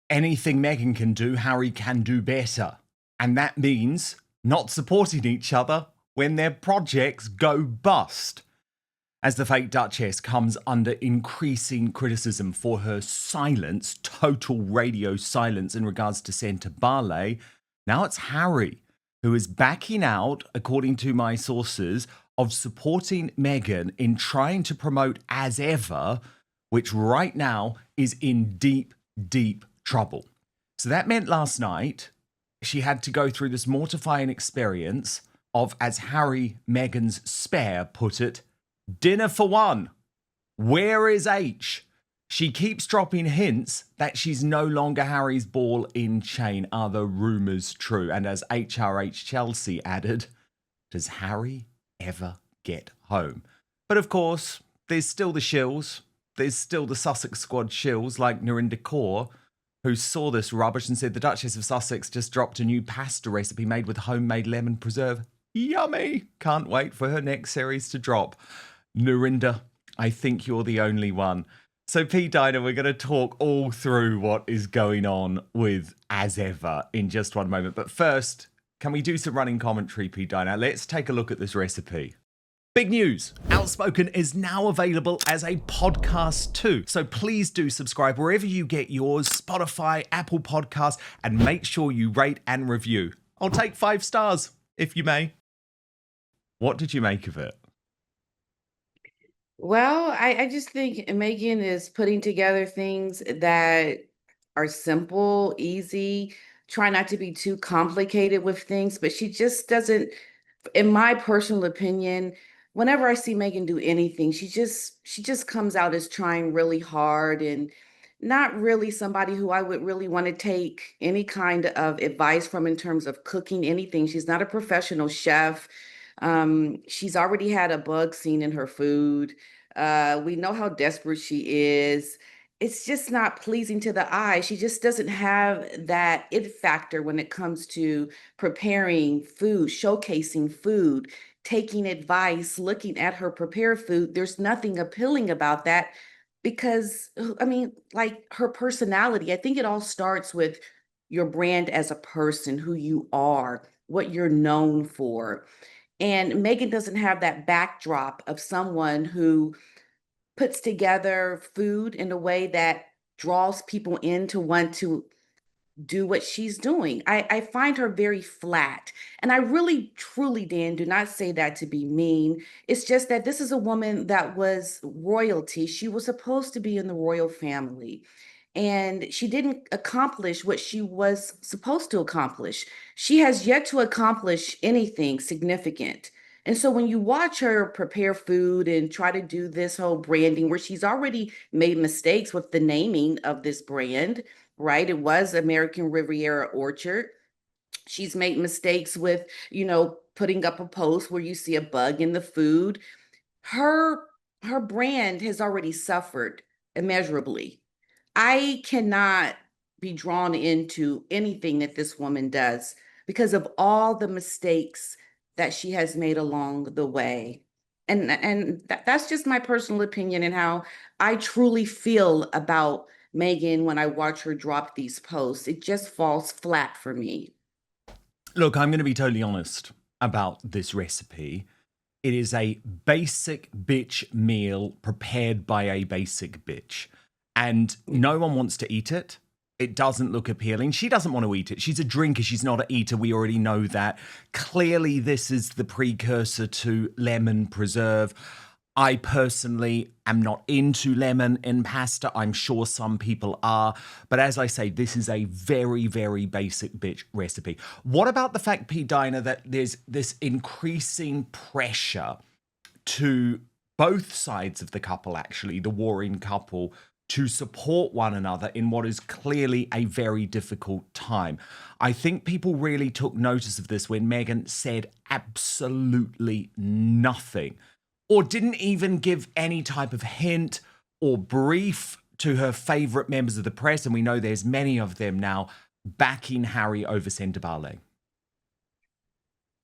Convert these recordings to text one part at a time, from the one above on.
anything Meghan can do, Harry can do better. And that means not supporting each other when their projects go bust. As the fake Duchess comes under increasing criticism for her silence, total radio silence in regards to Entitlement, now it's Harry who is backing out, according to my sources, of supporting Meghan in trying to promote As Ever, which right now is in deep, deep trouble. So that meant last night she had to go through this mortifying experience of, as Harry, Meghan's spare, put it, dinner for one. Where is H? She keeps dropping hints that she's no longer Harry's ball in chain. Are the rumours true? And as HRH Chelsea added, does Harry ever get home? But of course, there's still the shills. There's still the Sussex squad shills like Narinder Kaur, who saw this rubbish and said the Duchess of Sussex just dropped a new pasta recipe made with homemade lemon preserve. Yummy! Can't wait for her next series to drop. Narinder, I think you're the only one. So P-Dina, we're going to talk all through what is going on with As Ever in just one moment. But first, can we do some running commentary, P-Dina? Let's take a look at this recipe. Big news! Outspoken is now available as a podcast too. So please do subscribe wherever you get yours, Spotify, Apple Podcasts, and make sure you rate and review. I'll take 5 stars, if you may. What did you make of it? Well, I just think Megan is putting together things that are simple, easy, try not to be too complicated with things, but she just doesn't, in my personal opinion, whenever I see Megan do anything, she just comes out as trying really hard and not really somebody who I would really want to take any kind of advice from in terms of cooking anything. She's not a professional chef. She's already had a bug seen in her food. We know how desperate she is. It's just not pleasing to the eye. She just doesn't have that it factor when it comes to preparing food, showcasing food, taking advice, looking at her prepared food. There's nothing appealing about that because, I mean, like her personality, I think it all starts with your brand as a person, who you are, what you're known for. And Megan doesn't have that backdrop of someone who puts together food in a way that draws people in to want to do what she's doing. I find her very flat. And I really, truly, Dan, do not say that to be mean. It's just that this is a woman that was royalty. She was supposed to be in the royal family. And she didn't accomplish what she was supposed to accomplish. She has yet to accomplish anything significant. And so when you watch her prepare food and try to do this whole branding, where she's already made mistakes with the naming of this brand, right? It was American Riviera Orchard. She's made mistakes with, putting up a post where you see a bug in the food. Her her brand has already suffered immeasurably. I cannot be drawn into anything that this woman does because of all the mistakes that she has made along the way. And that's just my personal opinion and how I truly feel about Megan when I watch her drop these posts. It just falls flat for me. Look, I'm going to be totally honest about this recipe. It is a basic bitch meal prepared by a basic bitch. And no one wants to eat it. It doesn't look appealing. She doesn't want to eat it. She's a drinker. She's not an eater. We already know that. Clearly, this is the precursor to lemon preserve. I personally am not into lemon in pasta. I'm sure some people are. But as I say, this is a very, very basic bitch recipe. What about the fact, P-Dina, that there's this increasing pressure to both sides of the couple, actually, the warring couple, to support one another in what is clearly a very difficult time? I think people really took notice of this when Meghan said absolutely nothing, or didn't even give any type of hint or brief to her favourite members of the press, and we know there's many of them now, backing Harry over Sentitlement.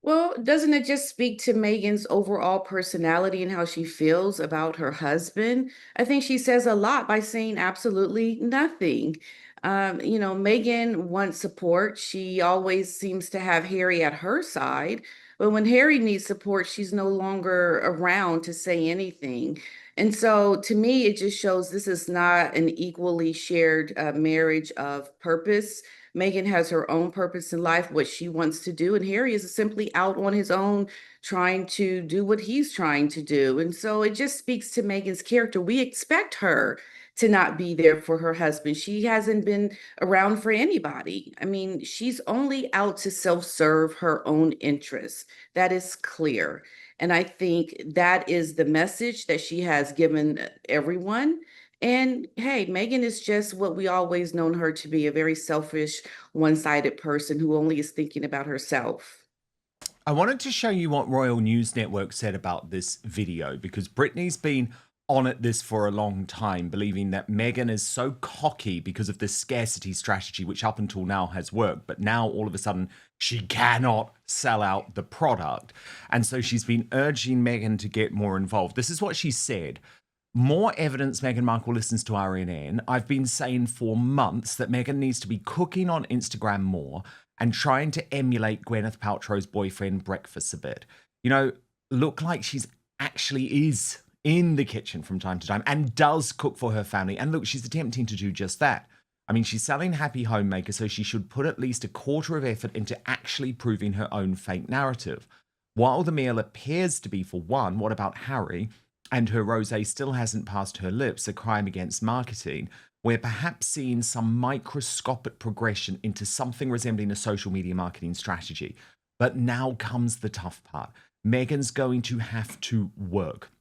Well, doesn't it just speak to Megan's overall personality and how she feels about her husband? I think she says a lot by saying absolutely nothing. Meghan wants support. She always seems to have Harry at her side. But when Harry needs support, she's no longer around to say anything. And so to me, it just shows this is not an equally shared marriage of purpose. Meghan has her own purpose in life, what she wants to do, and Harry is simply out on his own, trying to do what he's trying to do. And so it just speaks to Meghan's character. We expect her to not be there for her husband. She hasn't been around for anybody. I mean, she's only out to self-serve her own interests. That is clear. And I think that is the message that she has given everyone. And hey, Meghan is just what we always known her to be, a very selfish, one-sided person who only is thinking about herself. I wanted to show you what Royal News Network said about this video because Britney's been on at this for a long time, believing that Meghan is so cocky because of this scarcity strategy, which up until now has worked. But now all of a sudden, she cannot sell out the product. And so she's been urging Meghan to get more involved. This is what she said. More evidence Meghan Markle listens to RNN. I've been saying for months that Meghan needs to be cooking on Instagram more and trying to emulate Gwyneth Paltrow's boyfriend breakfast a bit. Look like she's actually is in the kitchen from time to time and does cook for her family. And look, she's attempting to do just that. I mean, she's selling Happy Homemaker, so she should put at least a quarter of effort into actually proving her own fake narrative. While the meal appears to be for one, what about Harry? And her rosé still hasn't passed her lips, a crime against marketing. We're perhaps seeing some microscopic progression into something resembling a social media marketing strategy. But now comes the tough part. Meghan's going to have to work.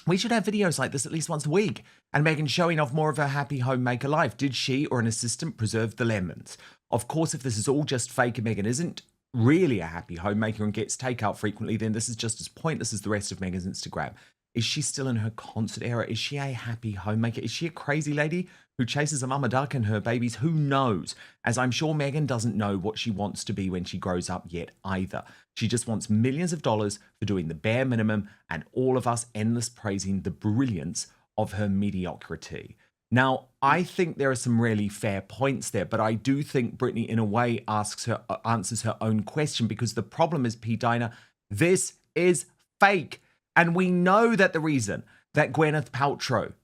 We should have videos like this at least once a week. And Meghan showing off more of her Happy Homemaker life. Did she or an assistant preserve the lemons? Of course, if this is all just fake and Meghan isn't really a happy homemaker and gets takeout frequently, then this is just as pointless as the rest of Meghan's Instagram. Is she still in her concert era? Is she a happy homemaker? Is she a crazy lady who chases a mama duck and her babies? Who knows? As I'm sure Meghan doesn't know what she wants to be when she grows up yet either. She just wants millions of dollars for doing the bare minimum and all of us endless praising the brilliance of her mediocrity. Now, I think there are some really fair points there, but I do think Britney, in a way, answers her own question because the problem is, P-Dina, this is fake. And we know that the reason that Gwyneth Paltrow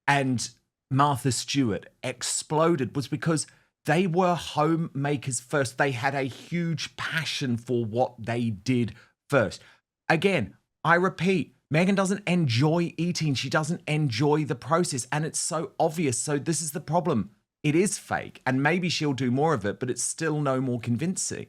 and Martha Stewart exploded was because they were homemakers first. They had a huge passion for what they did first. Again, I repeat, Meghan doesn't enjoy eating. She doesn't enjoy the process. And it's so obvious. So this is the problem. It is fake. And maybe she'll do more of it, but it's still no more convincing.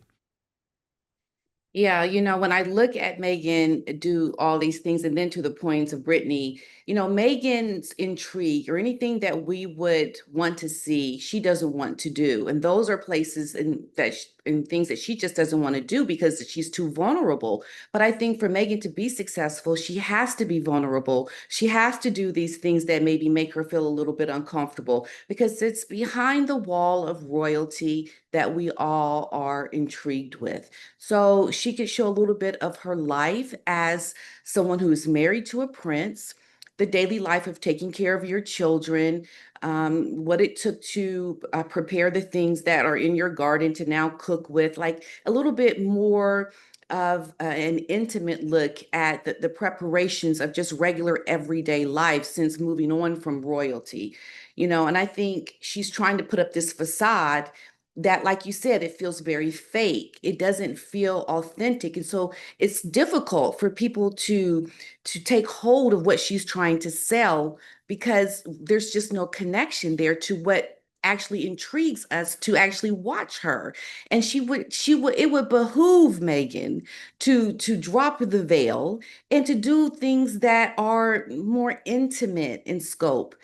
Yeah, when I look at Meghan do all these things, and then to the points of Brittany, Meghan's intrigue or anything that we would want to see, she doesn't want to do. And those are places and things that she just doesn't want to do because she's too vulnerable. But I think for Meghan to be successful, she has to be vulnerable. She has to do these things that maybe make her feel a little bit uncomfortable because it's behind the wall of royalty that we all are intrigued with. So she could show a little bit of her life as someone who's married to a prince, the daily life of taking care of your children, what it took to prepare the things that are in your garden to now cook with, like a little bit more of an intimate look at the preparations of just regular everyday life since moving on from royalty. And I think she's trying to put up this facade that, like you said, it feels very fake. It doesn't feel authentic. And so it's difficult for people to take hold of what she's trying to sell because there's just no connection there to what actually intrigues us to actually watch her. And it would behoove Meghan to drop the veil and to do things that are more intimate in scope.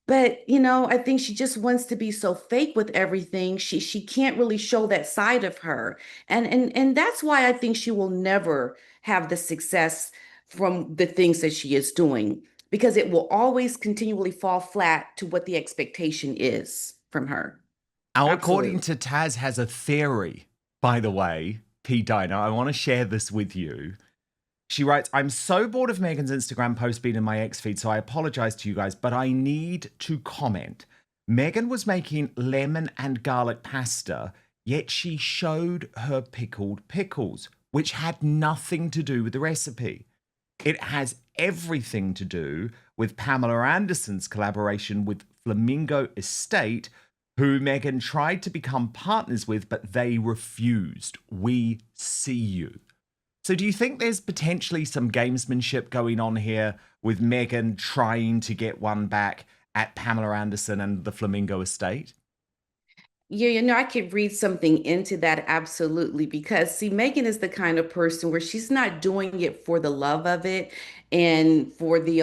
But I think she just wants to be so fake with everything. She can't really show that side of her. And that's why I think she will never have the success from the things that she is doing, because it will always continually fall flat to what the expectation is from her. Now, according Absolutely. to Taz, has a theory, by the way, P-Dina. I want to share this with you. She writes, I'm so bored of Meghan's Instagram post being in my X feed, so I apologize to you guys, but I need to comment. Meghan was making lemon and garlic pasta, yet she showed her pickled pickles, which had nothing to do with the recipe. It has everything to do with Pamela Anderson's collaboration with Flamingo Estate, who Meghan tried to become partners with, but they refused. We see you. So do you think there's potentially some gamesmanship going on here with Meghan trying to get one back at Pamela Anderson and the Flamingo Estate? Yeah, I could read something into that absolutely because see, Megan is the kind of person where she's not doing it for the love of it and for the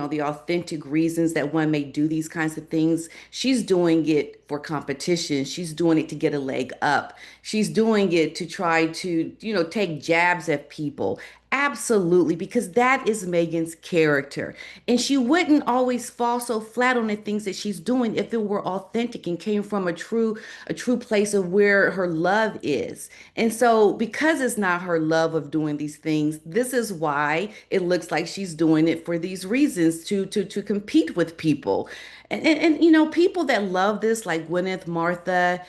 the authentic reasons that one may do these kinds of things. She's doing it for competition. She's doing it to get a leg up. She's doing it to try to, take jabs at people. Absolutely, because that is Megan's character. And she wouldn't always fall so flat on the things that she's doing if it were authentic and came from a true place of where her love is. And so because it's not her love of doing these things, this is why it looks like she's doing it for these reasons to compete with people. And people that love this, like Gwyneth, Martha,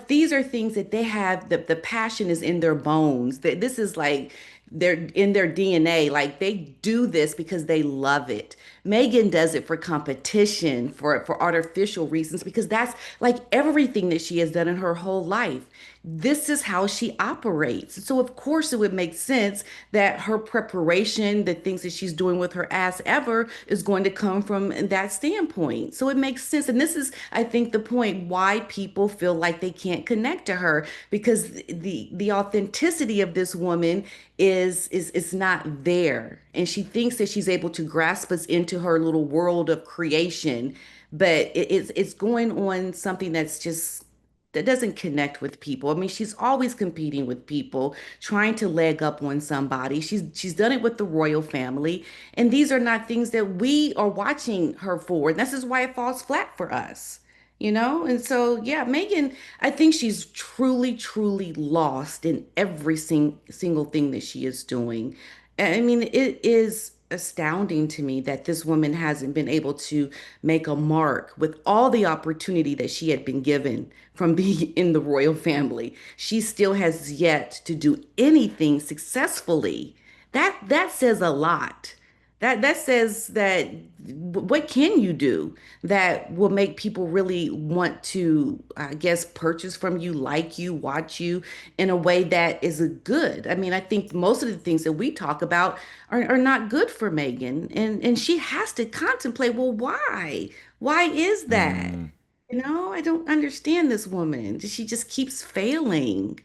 these are things that they have, the passion is in their bones. That this is like they're in their DNA. Like they do this because they love it. Megan does it for competition, for artificial reasons, because that's like everything that she has done in her whole life. This is how she operates. So of course it would make sense that her preparation, the things that she's doing with her ass ever, is going to come from that standpoint. So it makes sense. And this is, I think, the point why people feel like they can't connect to her because the authenticity of this woman is not there. And she thinks that she's able to grasp us into her little world of creation, but it's going on something that's just that doesn't connect with people. I mean, she's always competing with people, trying to leg up on somebody. She's done it with the royal family, and these are not things that we are watching her for. And this is why it falls flat for us, you know? And so, yeah, Megan, I think she's truly, truly lost in every single thing that she is doing. I mean, it is astounding to me that this woman hasn't been able to make a mark with all the opportunity that she had been given from being in the royal family. She still has yet to do anything successfully. That says a lot. That says that what can you do that will make people really want to, I guess, purchase from you, like you, watch you in a way that is a good. I mean, I think most of the things that we talk about are not good for Megan. And she has to contemplate, well, why? Why is that? Mm. I don't understand this woman. She just keeps failing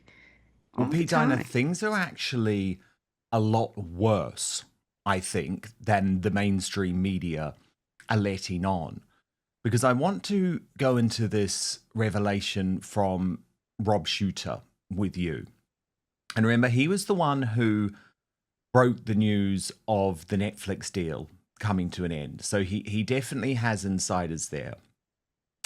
Well, all the P-Dina, time. things are actually a lot worse, I think, than the mainstream media are letting on. Because I want to go into this revelation from Rob Shooter with you. And remember, he was the one who broke the news of the Netflix deal coming to an end. So he definitely has insiders there.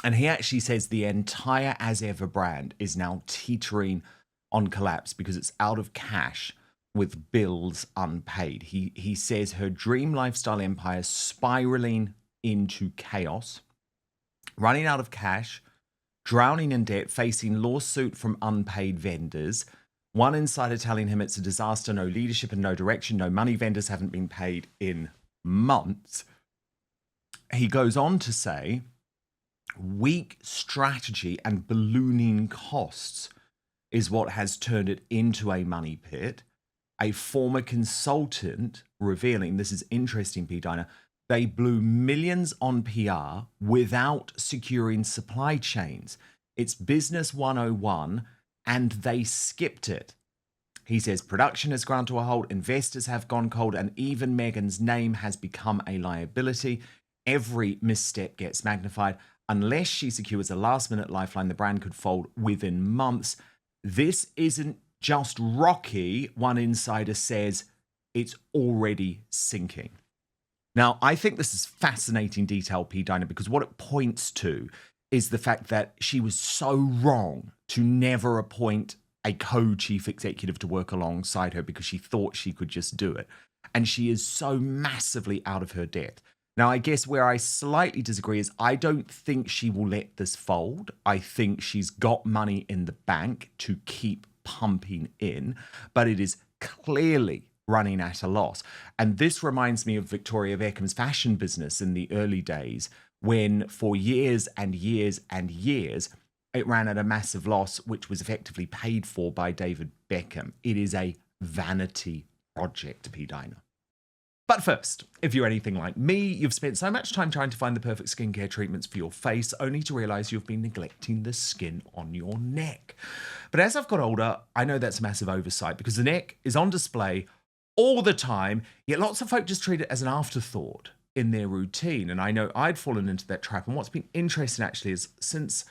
And he actually says the entire As Ever brand is now teetering on collapse because it's out of cash with bills unpaid. He says her dream lifestyle empire spiraling into chaos, running out of cash, drowning in debt, facing lawsuit from unpaid vendors. One insider telling him it's a disaster, no leadership and no direction, no money, vendors haven't been paid in months. He goes on to say, weak strategy and ballooning costs is what has turned it into a money pit. A former consultant revealing, this is interesting, P-Dina, they blew millions on PR without securing supply chains. It's business 101 and they skipped it. He says production has ground to a halt, investors have gone cold, and even Meghan's name has become a liability. Every misstep gets magnified. Unless she secures a last-minute lifeline, the brand could fold within months. This isn't just rocky, one insider says. It's already sinking. Now, I think this is fascinating detail, P-Dina, because what it points to is the fact that she was so wrong to never appoint a co-chief executive to work alongside her because she thought she could just do it. And she is so massively out of her depth. Now, I guess where I slightly disagree is I don't think she will let this fold. I think she's got money in the bank to keep pumping in, but it is clearly running at a loss. And this reminds me of Victoria Beckham's fashion business in the early days, when for years and years and years, it ran at a massive loss, which was effectively paid for by David Beckham. It is a vanity project, P-Dina. But first, if you're anything like me, you've spent so much time trying to find the perfect skincare treatments for your face, only to realize you've been neglecting the skin on your neck. But as I've got older, I know that's a massive oversight because the neck is on display all the time, yet lots of folk just treat it as an afterthought in their routine. And I know I'd fallen into that trap. And what's been interesting actually is since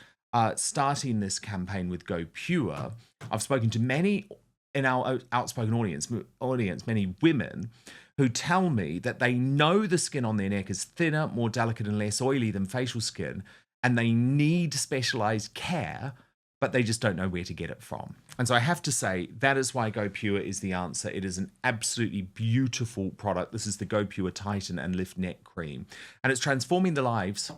starting this campaign with Go Pure, I've spoken to many in our Outspoken audience, many women who tell me that they know the skin on their neck is thinner, more delicate, and less oily than facial skin, and they need specialized care, but they just don't know where to get it from. And so I have to say, that is why Go Pure is the answer. It is an absolutely beautiful product. This is the Go Pure Tighten and Lift Neck Cream, and it's transforming the lives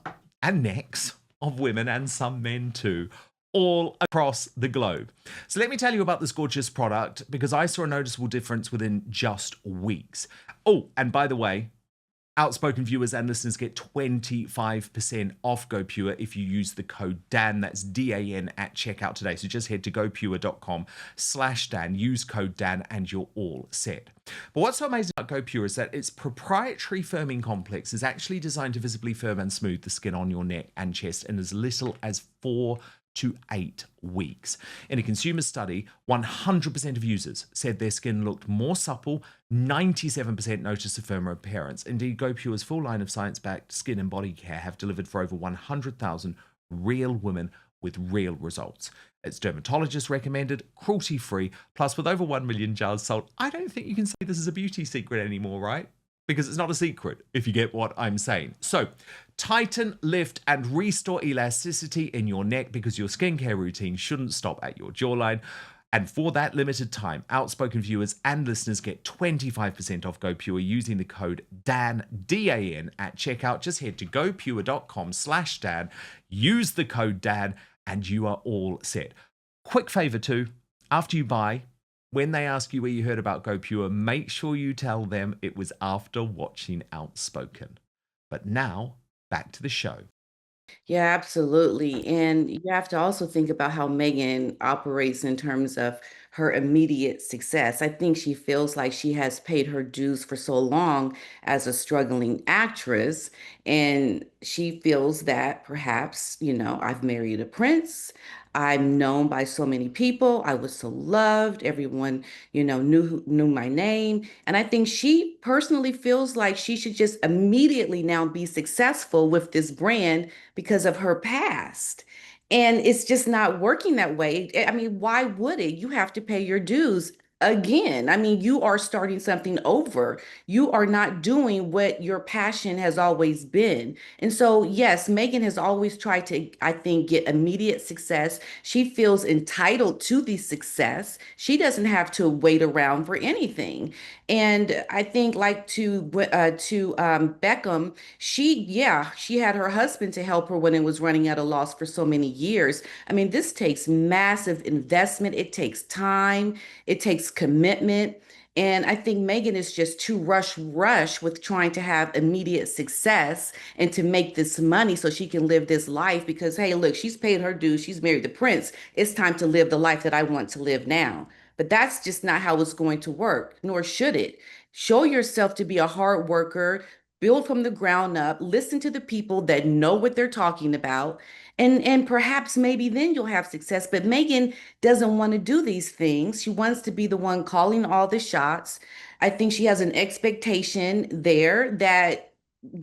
and necks of women and some men too, all across the globe. So let me tell you about this gorgeous product because I saw a noticeable difference within just weeks. Oh, and by the way, Outspoken viewers and listeners get 25% off Go Pure if you use the code DAN, that's DAN, at checkout today. So just head to gopure.com/Dan, use code DAN, and you're all set. But what's so amazing about Go Pure is that its proprietary firming complex is actually designed to visibly firm and smooth the skin on your neck and chest in as little as 4 to 8 weeks. In a consumer study, 100% of users said their skin looked more supple, 97% noticed a firmer appearance. Indeed, Go Pure's full line of science-backed skin and body care have delivered for over 100,000 real women with real results. It's dermatologist recommended, cruelty-free, plus with over 1 million jars sold. I don't think you can say this is a beauty secret anymore, right? Because it's not a secret, if you get what I'm saying. So, tighten, lift, and restore elasticity in your neck because your skincare routine shouldn't stop at your jawline. And for that limited time, Outspoken viewers and listeners get 25% off Go Pure using the code DAN, D-A-N, at checkout. Just head to gopure.com/Dan, use the code DAN, and you are all set. Quick favor too, after you buy, when they ask you where you heard about Go Pure, make sure you tell them it was after watching Outspoken. But now, back to the show. Yeah, absolutely. And you have to also think about how Megan operates in terms of her immediate success. I think she feels like she has paid her dues for so long as a struggling actress. And she feels that perhaps, I've married a prince. I'm known by so many people. I was so loved. Everyone, knew my name. And I think she personally feels like she should just immediately now be successful with this brand because of her past. And it's just not working that way. I mean, why would it? You have to pay your dues again. I mean, you are starting something over. You are not doing what your passion has always been. And so, yes, Megan has always tried to, I think, get immediate success. She feels entitled to the success. She doesn't have to wait around for anything. And I think, like to Beckham, she had her husband to help her when it was running at a loss for so many years. I mean, this takes massive investment. It takes time. It takes commitment. And I think Megan is just too rush with trying to have immediate success and to make this money so she can live this life because, hey, look, she's paid her dues. She's married the prince. It's time to live the life that I want to live now. But that's just not how it's going to work, nor should it. Show yourself to be a hard worker, build from the ground up, listen to the people that know what they're talking about, and perhaps maybe then you'll have success. But Megan doesn't want to do these things. She wants to be the one calling all the shots. I think she has an expectation there that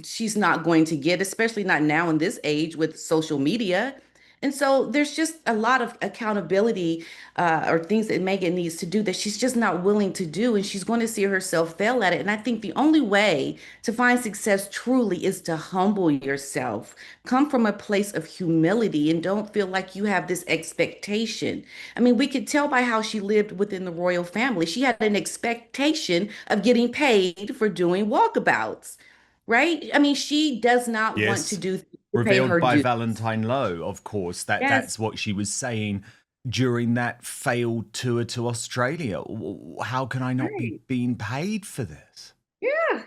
she's not going to get, especially not now in this age with social media. And so there's just a lot of accountability or things that Megan needs to do that she's just not willing to do. And she's going to see herself fail at it. And I think the only way to find success truly is to humble yourself, come from a place of humility, and don't feel like you have this expectation. I mean, we could tell by how she lived within the royal family. She had an expectation of getting paid for doing walkabouts. right? I mean, she does not want to Yes. do to pay Revealed her by dues. Valentine Lowe, of course. Yes. That's what she was saying during that failed tour to Australia. How can I not be Right. being paid for this?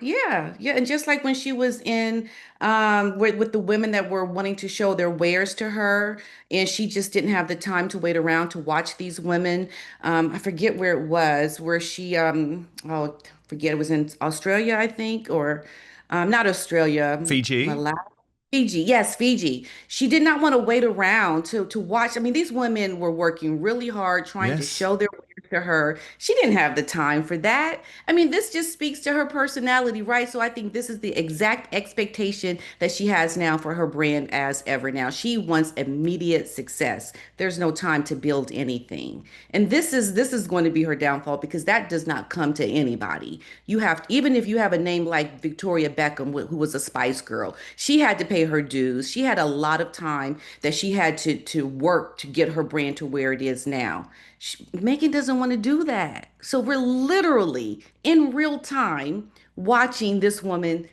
Yeah. And just like when she was in with the women that were wanting to show their wares to her, and she just didn't have the time to wait around to watch these women. I forget where it was, where she oh, forget, it was in Australia, I think, or not Australia, Fiji? Malawi. Fiji, yes, Fiji. She did not want to wait around to watch. I mean, these women were working really hard trying to Yes. show their wares to her. She didn't have the time for that. I mean, this just speaks to her personality, right? So I think this is the exact expectation that she has now for her brand as ever now. She wants immediate success. There's no time to build anything. And this is going to be her downfall because that does not come to anybody. You have, even if you have a name like Victoria Beckham, who was a Spice Girl, she had to pay her dues. She had a lot of time that she had to work to get her brand to where it is now. Megan doesn't want to do that. So we're literally in real time watching this woman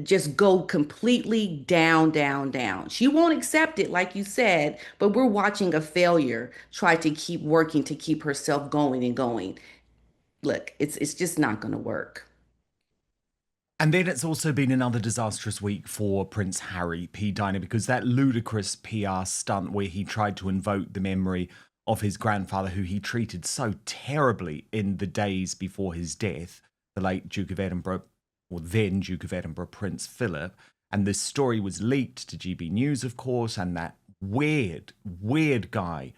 just go completely down, down, down. She won't accept it, like you said, but we're watching a failure try to keep working to keep herself going and going. Look, it's just not going to work. And then it's also been another disastrous week for Prince Harry, P-Dina, because that ludicrous PR stunt where he tried to invoke the memory of his grandfather, who he treated so terribly in the days before his death, the late Duke of Edinburgh, or then Duke of Edinburgh, Prince Philip. And this story was leaked to GB News, of course, and that weird guy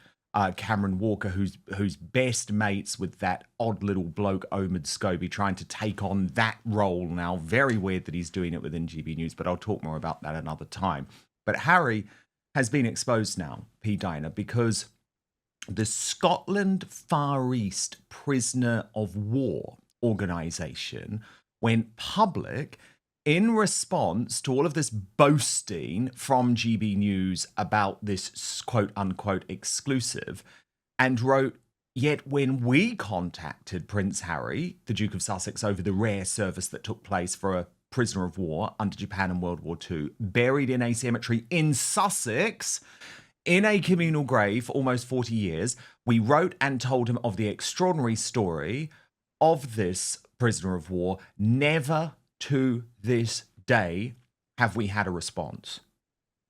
Cameron Walker, who's best mates with that odd little bloke Omid Scobie, trying to take on that role now. Very weird that he's doing it within GB News, but I'll talk more about that another time. But Harry has been exposed now, P-Dina, because the Scotland Far East Prisoner of War organisation went public in response to all of this boasting from GB News about this quote unquote exclusive, and wrote, "Yet when we contacted Prince Harry, the Duke of Sussex, over the rare service that took place for a prisoner of war under Japan in World War II, buried in a cemetery in Sussex, in a communal grave for almost 40 years, we wrote and told him of the extraordinary story of this prisoner of war. Never to this day have we had a response."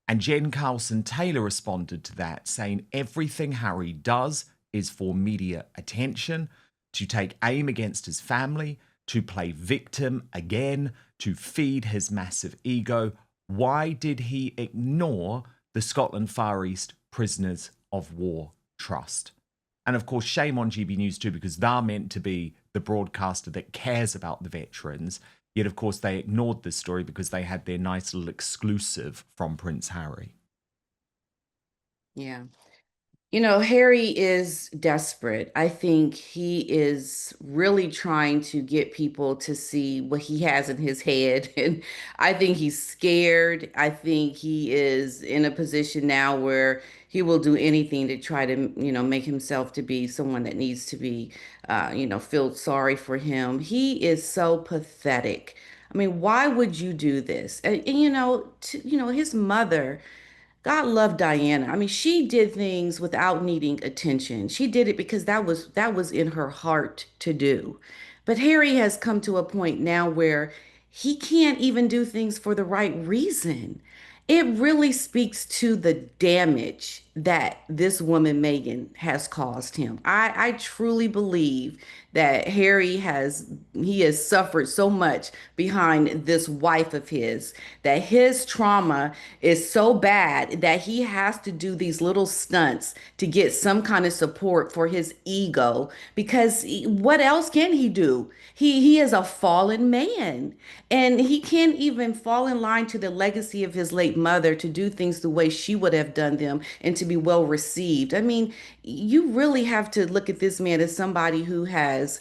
And Jen Carlson Taylor responded to that, saying everything Harry does is for media attention, to take aim against his family, to play victim again, to feed his massive ego. Why did he ignore the Scotland Far East Prisoners of War Trust? And of course, shame on GB News too, because they're meant to be the broadcaster that cares about the veterans. Yet, of course, they ignored this story because they had their nice little exclusive from Prince Harry. Yeah. You know, Harry is desperate. I think he is really trying to get people to see what he has in his head. And I think he's scared. I think he is in a position now where he will do anything to try to, make himself to be someone that needs to be, feel sorry for him. He is so pathetic. I mean, why would you do this? And his mother. God loved Diana. I mean, she did things without needing attention. She did it because that was in her heart to do. But Harry has come to a point now where he can't even do things for the right reason. It really speaks to the damage that this woman, Meghan, has caused him. I truly believe that he has suffered so much behind this wife of his, that his trauma is so bad that he has to do these little stunts to get some kind of support for his ego, because what else can he do? He is a fallen man, and he can't even fall in line to the legacy of his late mother to do things the way she would have done them and to be well received. I mean, you really have to look at this man as somebody who has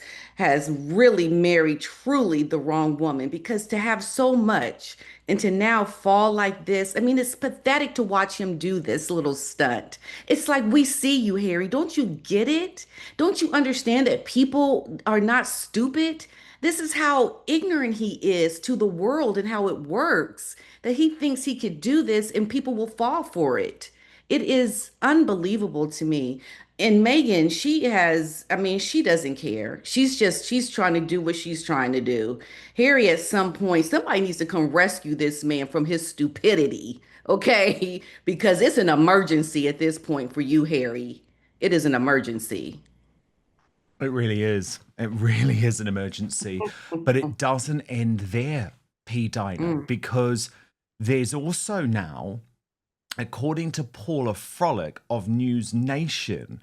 really married truly the wrong woman, because to have so much and to now fall like this, I mean, it's pathetic to watch him do this little stunt. It's like, we see you, Harry. Don't you get it? Don't you understand that people are not stupid? This is how ignorant he is to the world and how it works, that he thinks he could do this and people will fall for it. It is unbelievable to me. And Megan, she has, I mean, she doesn't care. She's trying to do what she's trying to do. Harry, at some point, somebody needs to come rescue this man from his stupidity, okay? Because it's an emergency at this point for you, Harry. It is an emergency. It really is. It really is an emergency. But it doesn't end there, P-Dina, Mm, because there's also now, according to Paula Frolic of News Nation,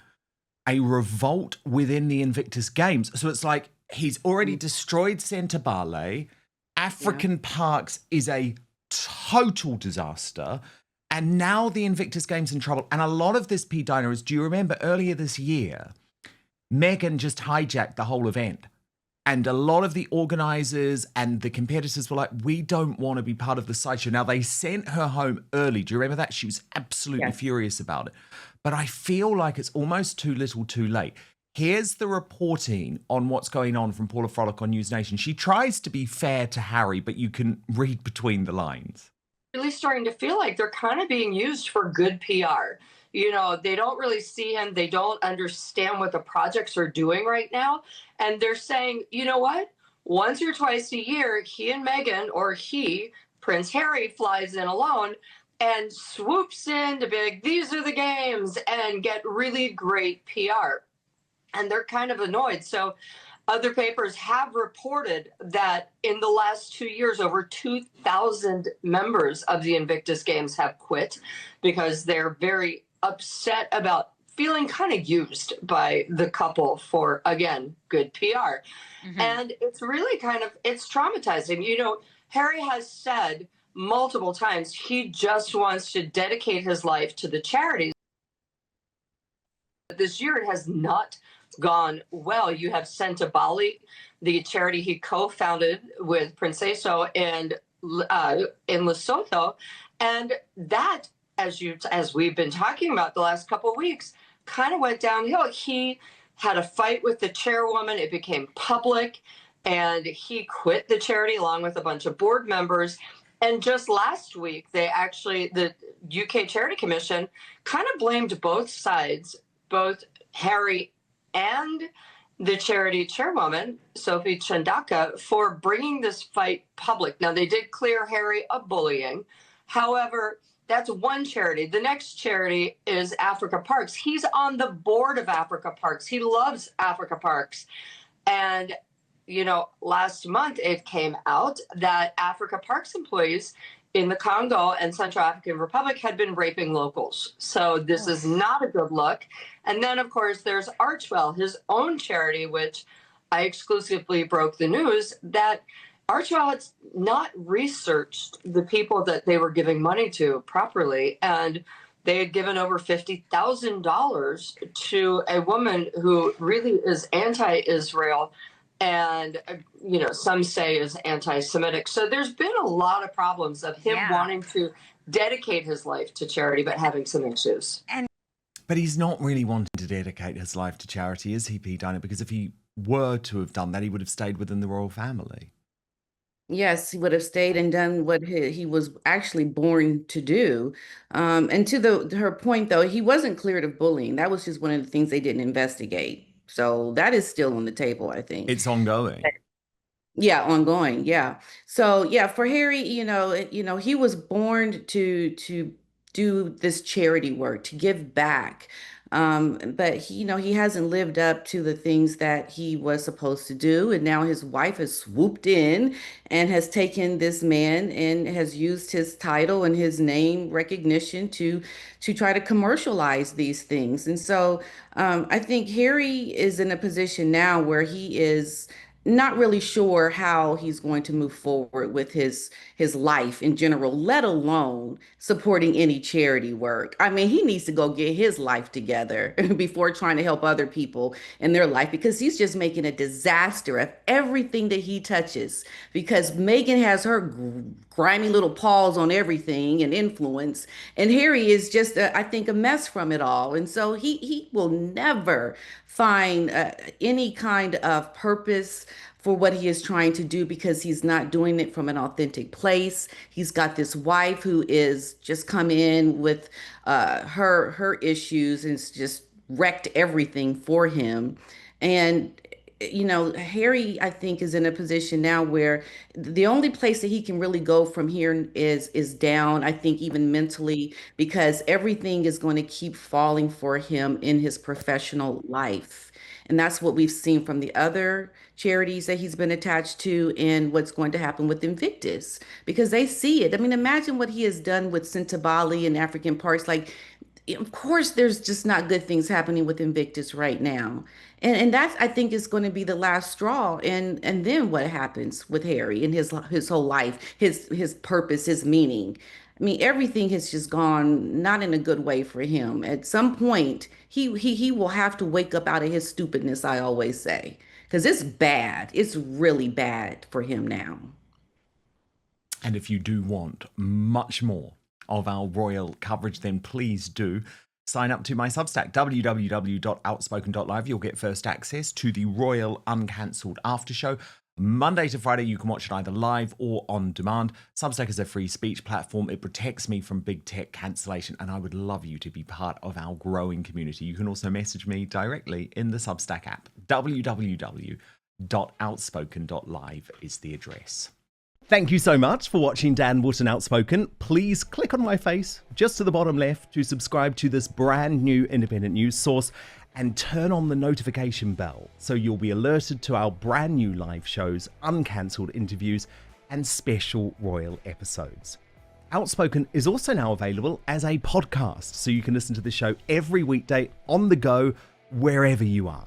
a revolt within the Invictus Games. So it's like he's already mm, destroyed Centre Ballet. yeah. African Parks is a total disaster. And now the Invictus Games in trouble. And a lot of this, P-Dina, is, do you remember earlier this year, Meghan just hijacked the whole event. And a lot of the organizers and the competitors were like, we don't want to be part of the sideshow. Now, they sent her home early. Do you remember that? She was absolutely Yes. furious about it. But I feel like it's almost too little too late. Here's the reporting on what's going on from Paula Frolic on News Nation. She tries to be fair to Harry, but you can read between the lines. Really starting to feel like they're kind of being used for good PR. They don't really see him. They don't understand what the projects are doing right now. And they're saying, you know what? Once or twice a year, he and Meghan, or he, Prince Harry, flies in alone and swoops in to be like, these are the games, and get really great PR. And they're kind of annoyed. So other papers have reported that in the last 2 years, over 2,000 members of the Invictus Games have quit because they're very upset about feeling kind of used by the couple for, again, good PR. Hmm. And it's really it's traumatizing. Harry has said multiple times he just wants to dedicate his life to the charities. This year it has not gone well. You have Senta Bali, the charity he co-founded with Princeso and in Lesotho, and that, as we've been talking about the last couple of weeks, kind of went downhill. He had a fight with the chairwoman. It became public, and he quit the charity along with a bunch of board members. And just last week, the UK Charity Commission kind of blamed both sides, both Harry and the charity chairwoman, Sophie Chandaka, for bringing this fight public. Now, they did clear Harry of bullying. However, that's one charity. The next charity is Africa Parks. He's on the board of Africa Parks. He loves Africa Parks. And, last month it came out that Africa Parks employees in the Congo and Central African Republic had been raping locals. So this is not a good look. And then, of course, there's Archwell, his own charity, which I exclusively broke the news that Archwell had not researched the people that they were giving money to properly. And they had given over $50,000 to a woman who really is anti-Israel and, some say is anti-Semitic. So there's been a lot of problems of him Yeah. wanting to dedicate his life to charity, but having some issues. And But he's not really wanting to dedicate his life to charity, is he, P-Dina? Because if he were to have done that, he would have stayed within the royal family. Yes, he would have stayed and done what he was actually born to do. And to her point, though, he wasn't cleared of bullying. That was just one of the things they didn't investigate. So that is still on the table, I think. It's ongoing. Yeah, ongoing. Yeah. So yeah, for Harry, he was born to do this charity work, to give back. But he hasn't lived up to the things that he was supposed to do. And now his wife has swooped in and has taken this man and has used his title and his name recognition to try to commercialize these things. And so I think Harry is in a position now where he is not really sure how he's going to move forward with his life in general, let alone supporting any charity work. I mean, he needs to go get his life together before trying to help other people in their life, because he's just making a disaster of everything that he touches. Because Meghan has her grimy little paws on everything and influence. And Harry is just, I think, a mess from it all. And so he will never find any kind of purpose for what he is trying to do because he's not doing it from an authentic place. He's got this wife who is just come in with her issues and it's just wrecked everything for him. And Harry, I think, is in a position now where the only place that he can really go from here is down, I think, even mentally, because everything is going to keep falling for him in his professional life. And that's what we've seen from the other charities that he's been attached to and what's going to happen with Invictus because they see it. I mean, imagine what he has done with Bali and African parks. Like, of course, there's just not good things happening with Invictus right now. And that's I think is going to be the last straw. And then what happens with Harry and his whole life, his purpose, his meaning. I mean, everything has just gone not in a good way for him. At some point, he will have to wake up out of his stupidness, I always say. Because it's bad. It's really bad for him now. And if you do want much more of our royal coverage, then please do sign up to my Substack, www.outspoken.live. You'll get first access to the Royal Uncancelled After Show. Monday to Friday, you can watch it either live or on demand. Substack is a free speech platform. It protects me from big tech cancellation, and I would love you to be part of our growing community. You can also message me directly in the Substack app. www.outspoken.live is the address. Thank you so much for watching Dan Wootton Outspoken. Please click on my face just to the bottom left to subscribe to this brand new independent news source and turn on the notification bell so you'll be alerted to our brand new live shows, uncancelled interviews, and special royal episodes. Outspoken is also now available as a podcast, so you can listen to the show every weekday on the go, wherever you are.